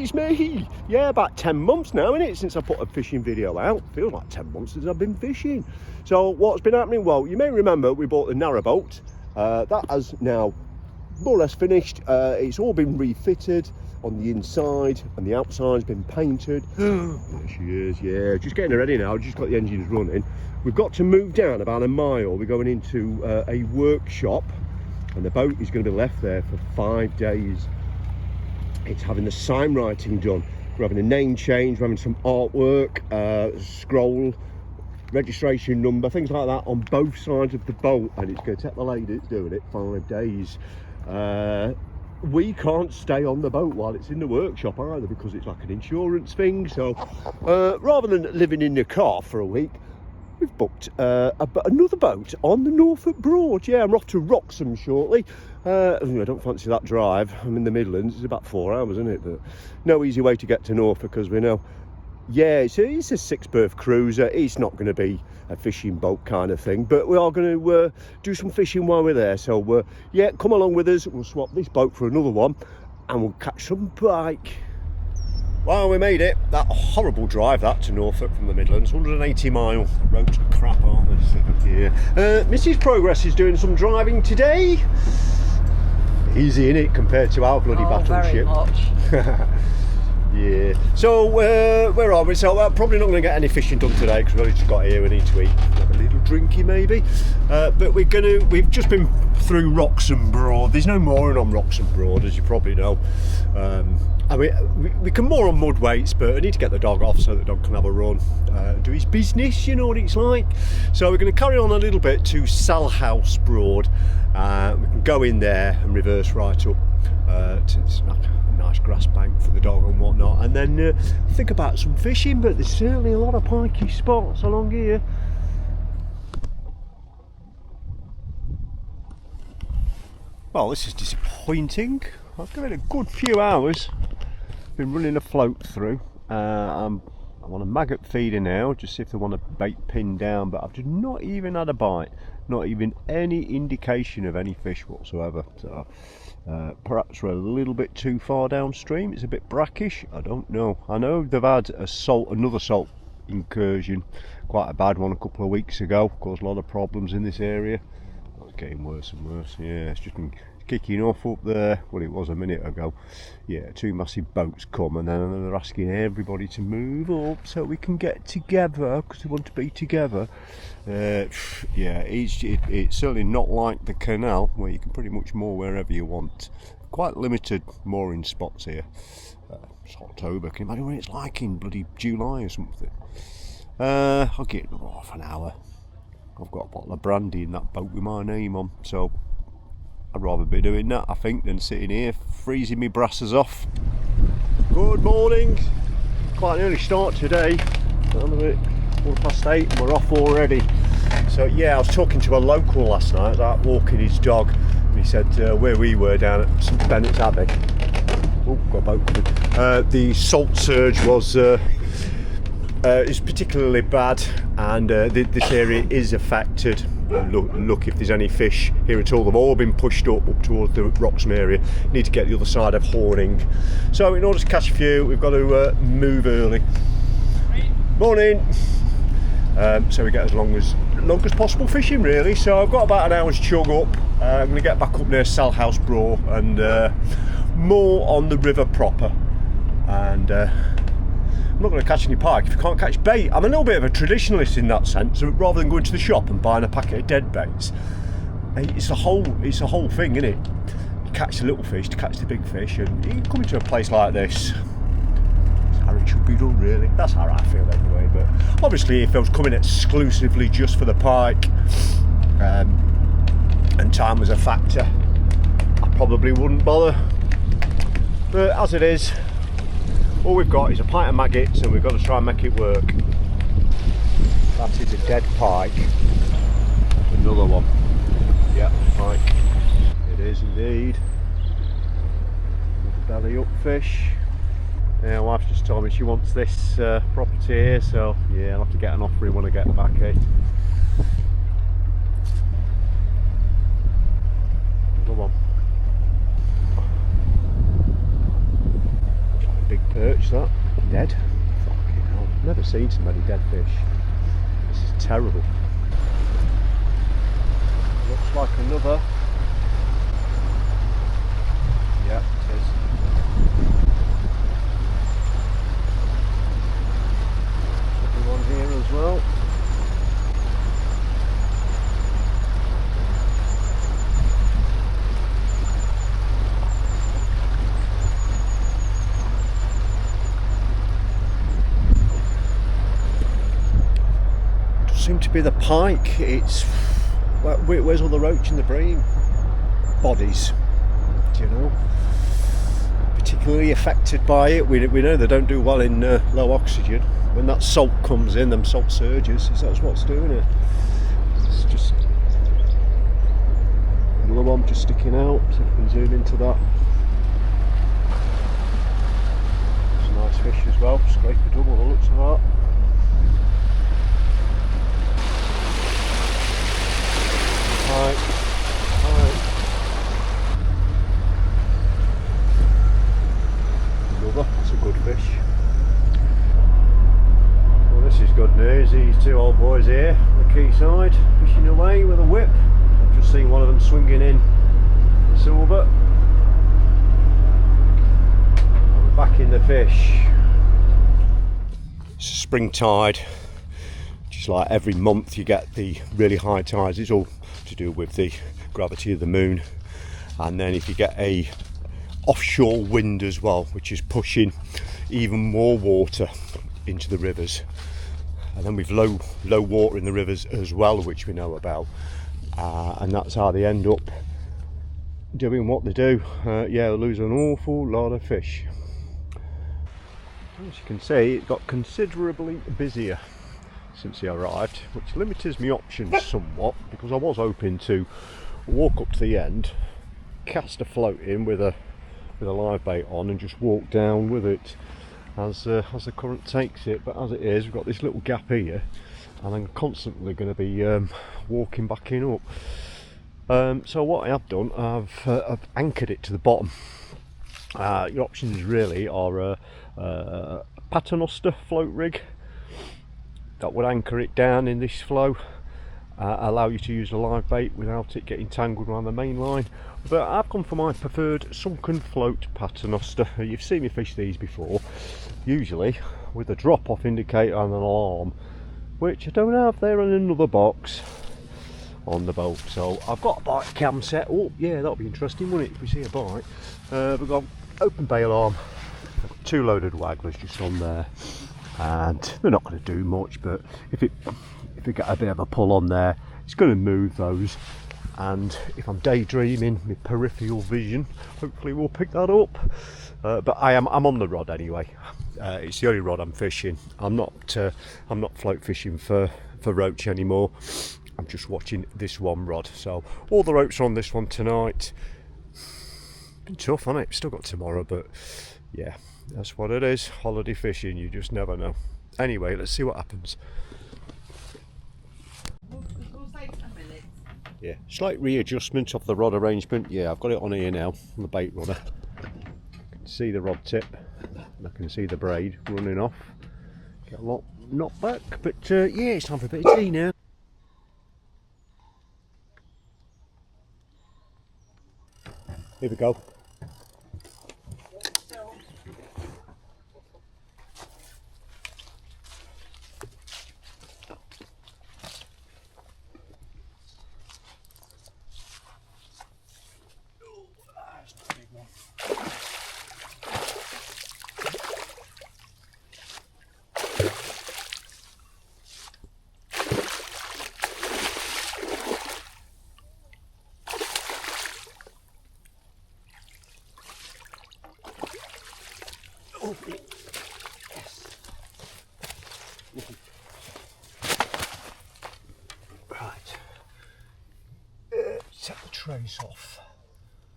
it's me. Yeah, about 10 months now, isn't it, since I put a fishing video out. Feels like 10 months since I've been fishing. So what's been happening? Well, you may remember we bought the Narrowboat. That has now more or less finished. It's all been refitted on the inside, and the outside's been painted. There she is, yeah, just getting her ready now. Just got the engines running. We've got to move down about a mile. We're going into a workshop, and the boat is going to be left there for 5 days. It's having the sign writing done. We're having a name change, we're having some artwork, scroll, registration number, things like that on both sides of the boat, and it's going to take the lady that's doing it 5 days. We can't stay on the boat while it's in the workshop either, because it's like an insurance thing. So rather than living in the car for a week, we've booked another boat on the Norfolk Broads. Yeah, I'm off to Wroxham shortly. I don't fancy that drive. I'm in the Midlands. It's about 4 hours, isn't it? But no easy way to get to Norfolk, as we know. Yeah, it's a 6-berth cruiser. It's not going to be a fishing boat kind of thing, but we are going to do some fishing while we're there. So yeah, come along with us. We'll swap this boat for another one, and we'll catch some pike. Well, we made it. That horrible drive, that, to Norfolk from the Midlands, 180 mile. The roads are crap, aren't they? Yeah. Mrs. Progress is doing some driving today. Easy, innit, compared to our bloody battleship. Very much. Yeah. So where are we? So probably not going to get any fishing done today, because we've only just got here. We need to eat, have a little drinky maybe. But we've just been through Wroxham Broad. There's no mooring on Wroxham Broad, as you probably know. I mean, we can moor on mud weights, but I need to get the dog off so the dog can have a run, do his business, you know what it's like. So we're going to carry on a little bit to Salhouse Broad. We can go in there and reverse right up to a nice grass bank for the dog and whatnot, and then think about some fishing. But there's certainly a lot of pikey spots along here. Well, this is disappointing. I've given it a good few hours. Been running a float through. I'm on a maggot feeder now, just see if they want a bait pinned down, but I've just not even had a bite, not even any indication of any fish whatsoever. So perhaps we're a little bit too far downstream. It's a bit brackish, I don't know. I know they've had another salt incursion, quite a bad one a couple of weeks ago, caused a lot of problems in this area. It's getting worse and worse. Yeah, it's just been kicking off up there. Well, it was a minute ago. Yeah, 2 massive boats come, and then they're asking everybody to move up so we can get together, because we want to be together. Yeah, it's certainly not like the canal, where you can pretty much moor wherever you want. Quite limited mooring spots here. It's October. Can you imagine what it's like in bloody July or something? I'll get half an hour. I've got a bottle of brandy in that boat with my name on, so I'd rather be doing that, I think, than sitting here freezing me brasses off. Good morning. Quite an early start today. I'm a bit 8:15 and we're off already. So yeah, I was talking to a local last night, like walking his dog, and he said where we were down at St Bennett's Abbey. Oh, got a boat coming. The salt surge was is particularly bad, and this area is affected. Look if there's any fish here at all. They've all been pushed up towards the Wroxham area. Need to get the other side of Horning. So in order to catch a few, we've got to move early. Morning. So we get as long as possible fishing, really. So I've got about an hour's chug up. I'm going to get back up near Salhouse Bure and more on the river proper. And I'm not going to catch any pike if you can't catch bait. I'm a little bit of a traditionalist in that sense. So rather than going to the shop and buying a packet of dead baits, it's a whole thing, isn't it? You catch the little fish to catch the big fish, and you come into a place like this. That's how it should be done, really. That's how I feel anyway. But obviously, if I was coming exclusively just for the pike, and time was a factor, I probably wouldn't bother. But as it is, all we've got is a pint of maggots, and we've got to try and make it work. That is a dead pike. Another one. Yep, pike. It is indeed. Another belly up fish. Yeah, my wife's just told me she wants this property here, so yeah, I'll have to get an offering when I get back here. Another one. big perch, that. Dead. Fucking hell. Never seen so many dead fish. This is terrible. Looks like another. Yeah, it is. Something on here as well. Seem to be the pike. It's where's all the roach and the bream bodies, do you know, particularly affected by it. We know they don't do well in low oxygen. When that salt comes in, them salt surges, that's what's doing it. It's just another one just sticking out. So if we can zoom into that, it's a nice fish as well. Scrape the double, the looks of that. Right. Another, that's a good fish. Well, this is good news. These two old boys here on the quayside fishing away with a whip. I've just seen one of them swinging in the silver. And we're back in the fish. It's spring tide. Just like every month you get the really high tides. It's all to do with the gravity of the moon, and then if you get a offshore wind as well, which is pushing even more water into the rivers, and then we've low water in the rivers as well, which we know about, and that's how they end up doing what they do. Yeah, they lose an awful lot of fish. As you can see, it got considerably busier since he arrived, which limits my options somewhat, because I was hoping to walk up to the end, cast a float in with a live bait on, and just walk down with it as the current takes it. But as it is, we've got this little gap here, and I'm constantly going to be walking back in up. So what I have done, I've anchored it to the bottom. Your options really are a paternoster float rig that would anchor it down in this flow, allow you to use a live bait without it getting tangled around the main line. But I've gone for my preferred sunken float paternoster. You've seen me fish these before, usually with a drop off indicator and an alarm, which I don't have there in another box on the boat. So I've got a bite cam set. Oh yeah, that'll be interesting, wouldn't it, if we see a bite. We've got open bay alarm, 2 loaded wagglers just on there, and they're not going to do much, but if it get a bit of a pull on there, it's going to move those. And if I'm daydreaming, my peripheral vision hopefully will pick that up. But I'm on the rod anyway. It's the only rod I'm fishing. I'm not float fishing for roach anymore. I'm just watching this one rod. So all the ropes are on this one tonight. Been tough, hasn't it? Still got tomorrow, but yeah, that's what it is. Holiday fishing, you just never know. Anyway, let's see what happens. Yeah, slight readjustment of the rod arrangement. Yeah, I've got it on here now, on the bait rudder. I can see the rod tip, and I can see the braid running off. Get a lot knocked back, but yeah, it's time for a bit of tea now. Here we go. Right, set the trace off,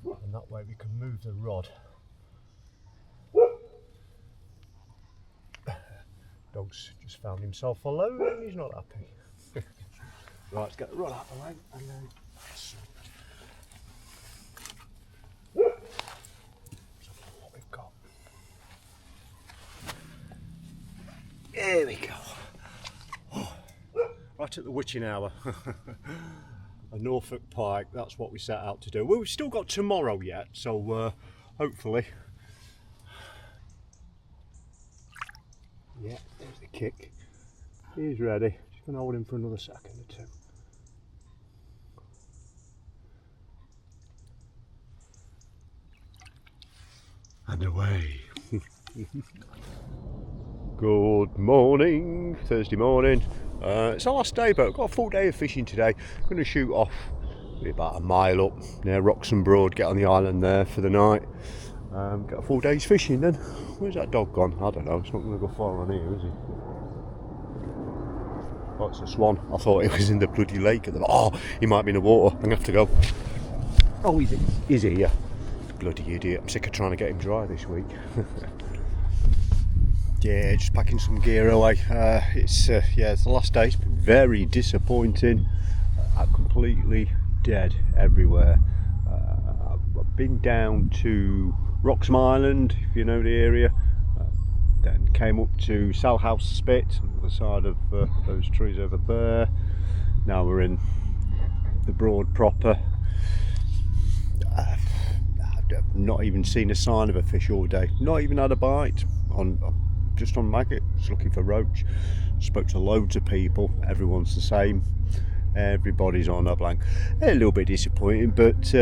and that way we can move the rod. Dog's just found himself a load and he's not happy. Right, let's get the rod out of the way and then let's have a look what we've got. Here we go. Right at the witching hour. A Norfolk pike, that's what we set out to do. Well, we've still got tomorrow yet, so hopefully. Yeah, there's the kick. He's ready. Just going to hold him for another second or two. And away. Good morning, Thursday morning. It's our last day, but I've got a full day of fishing today. I'm going to shoot off about a mile up near Norfolk Broads, get on the island there for the night. Get a full day's fishing then. Where's that dog gone? I don't know, it's not going to go far on here, is he? Oh, it's a swan. I thought it was in the bloody lake at the... Oh, he might be in the water. I'm going to have to go. Oh, he's here. Bloody idiot. I'm sick of trying to get him dry this week. Yeah, just packing some gear away. It's the last day. It's been very disappointing. Completely dead everywhere. I've been down to Wroxham Island, if you know the area. Then came up to Salhouse Spit on the other side of those trees over there. Now we're in the Broad proper. I've not even seen a sign of a fish all day. Not even had a bite. Just on maggot, just looking for roach. Spoke to loads of people, everyone's the same. Everybody's on a blank. A little bit disappointing, but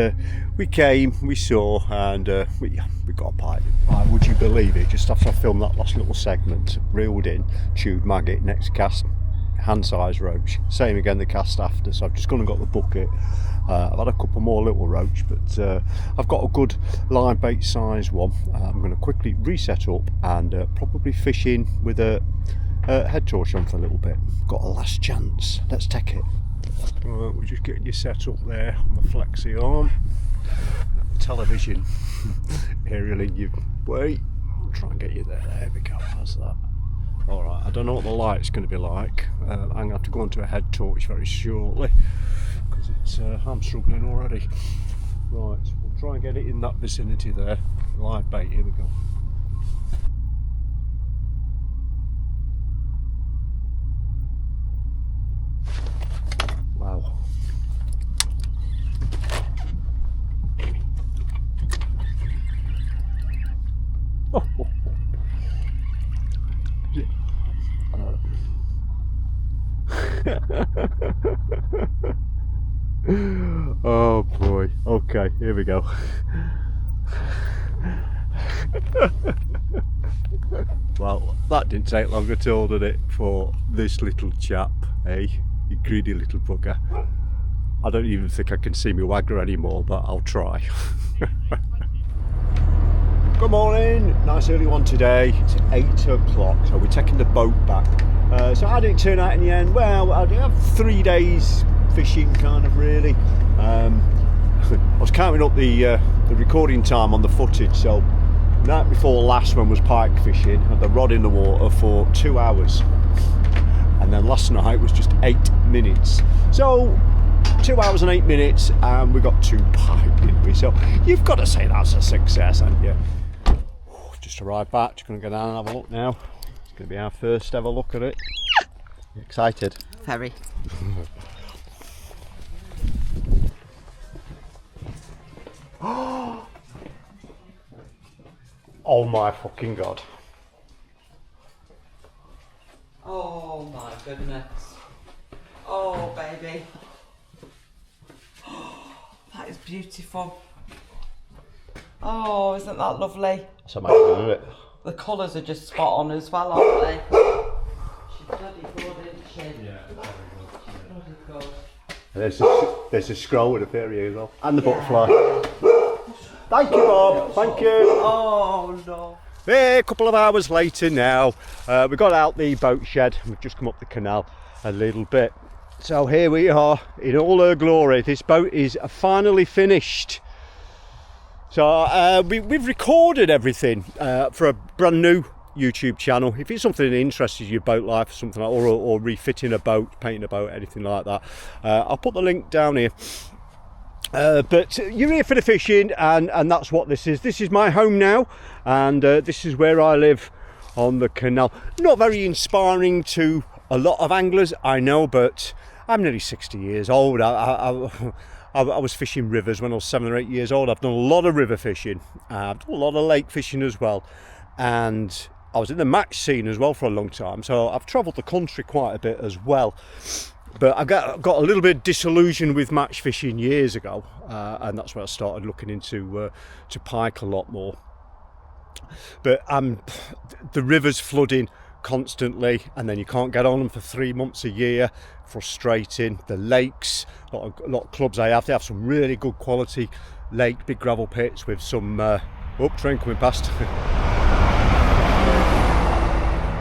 we came, we saw, and we got a bite. Right, would you believe it? Just after I filmed that last little segment, reeled in, chewed maggot, next cast, hand-sized roach. Same again the cast after, so I've just gone and got the bucket. I've had a couple more little roach, but I've got a good line bait size one. I'm going to quickly reset up and probably fish in with a head torch on for a little bit. Got a last chance. Let's take it. Right, we're just getting you set up there on the flexi arm. Television. Aerialing you. Wait. I'll try and get you there. There we go. How's that? Alright, I don't know what the light's going to be like. I'm going to have to go onto a head torch very shortly. Because I'm struggling already. Right, we'll try and get it in that vicinity there. Live bait, here we go. Wow. Oh, oh, oh. Oh boy. Okay, here we go. Well, that didn't take long at all, did it, for this little chap, eh? You greedy little bugger. I don't even think I can see me wagger anymore, but I'll try. Good morning, nice early one today. It's 8 o'clock, so we're taking the boat back. So how did it turn out in the end? Well, I did have 3 days fishing, kind of, really. I was counting up the recording time on the footage, so night before last one was pike fishing, had the rod in the water for 2 hours, and then last night was just 8 minutes. So 2 hours and 8 minutes, and we got 2 pike, didn't we? So you've got to say that's a success, haven't you? Just arrived back, just going to go down and have a look now. It's going to be our first ever look at it. You excited? Very. Oh my fucking god. Oh my goodness. Oh baby. That is beautiful. Oh, isn't that lovely? That's amazing, isn't it? The colours are just spot on as well, aren't they? She's bloody good, isn't she? Yeah, very Bloody good. There's a scroll with a fairy as well. And the butterfly. Thank you, Bob. Thank you. Oh no. A couple of hours later now, we got out the boat shed. We've just come up the canal a little bit. So here we are in all her glory. This boat is finally finished. So we've recorded everything for a brand new YouTube channel. If it's something that interests you, boat life or something like, or refitting a boat, painting a boat, anything like that, I'll put the link down here. But you're here for the fishing, and that's what this is. This is my home now, and this is where I live on the canal. Not very inspiring to a lot of anglers, I know, but I'm nearly 60 years old. I was fishing rivers when I was 7 or 8 years old. I've done a lot of river fishing. I've done a lot of lake fishing as well. And I was in the match scene as well for a long time. So I've travelled the country quite a bit as well. But I got a little bit disillusioned with match fishing years ago. And that's when I started looking into to pike a lot more. But the river's flooding constantly, and then you can't get on them for 3 months a year. Frustrating. The lakes, a lot of clubs they have some really good quality lake, big gravel pits with some train coming past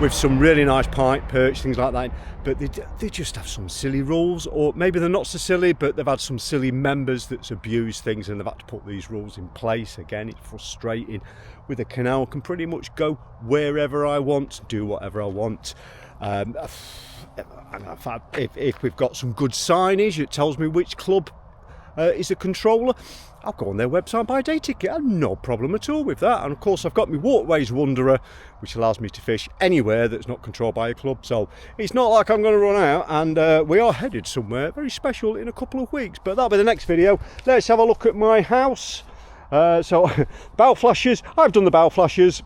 with some really nice pike, perch, things like that. But they just have some silly rules, or maybe they're not so silly, but they've had some silly members that's abused things, and they've had to put these rules in place. Again, it's frustrating. With a canal, I can pretty much go wherever I want, do whatever I want. If we've got some good signage, it tells me which club is the controller. I'll go on their website and buy a day ticket. I have no problem at all with that. And of course, I've got my Waterways Wanderer, which allows me to fish anywhere that's not controlled by a club. So it's not like I'm going to run out, and we are headed somewhere very special in a couple of weeks. But that'll be the next video. Let's have a look at my house. So bow flashes, I've done the bow flashes.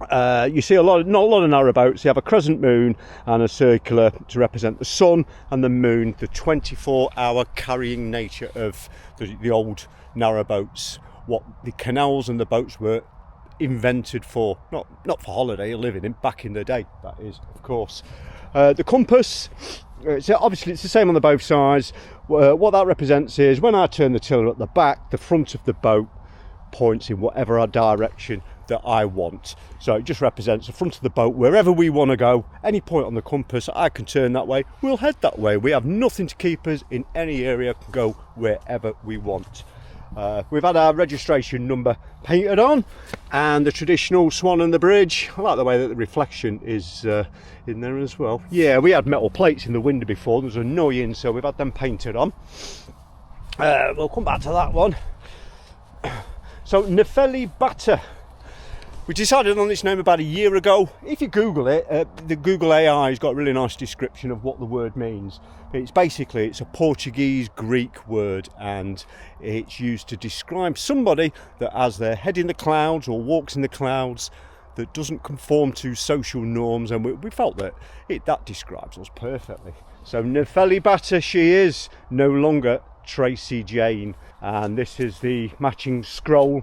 You see not a lot of narrowboats. They have a crescent moon and a circular to represent the sun and the moon, the 24-hour carrying nature of the old narrowboats, what the canals and the boats were invented for, not for holiday or living in, back in the day, that is, of course. The compass, obviously it's the same on the both sides. What that represents is when I turn the tiller at the back, the front of the boat points in whatever direction that I want. So it just represents the front of the boat wherever we want to go. Any point on the compass, I can turn that way, we'll head that way. We have nothing to keep us in any area, can go wherever we want. We've had our registration number painted on, and the traditional swan and the bridge. I like the way that the reflection is in there as well. Yeah, we had metal plates in the window before, it was annoying, so we've had them painted on. We'll come back to that one. So Nefelli Batter, we decided on this name about a year ago. If you Google it, the Google AI has got a really nice description of what the word means. It's a Portuguese Greek word, and it's used to describe somebody that has their head in the clouds or walks in the clouds, that doesn't conform to social norms, and we felt that that describes us perfectly. So Nefelli Batter she is, no longer Tracy Jane, and this is the matching scroll.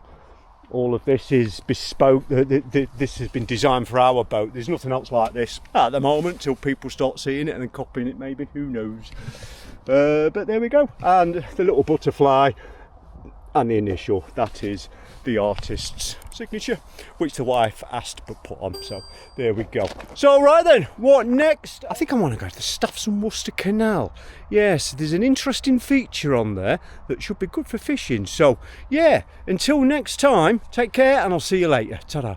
All of this is bespoke. This has been designed for our boat. There's nothing else like this at the moment, till people start seeing it and then copying it, maybe, who knows. But there we go, and the little butterfly and the initial, that is the artist's signature, which the wife asked but put on. So there we go. So right then, what next? I think I want to go to the Staffs and Worcester Canal. Yes, there's an interesting feature on there that should be good for fishing. So yeah, until next time, take care, and I'll see you later. Ta-da.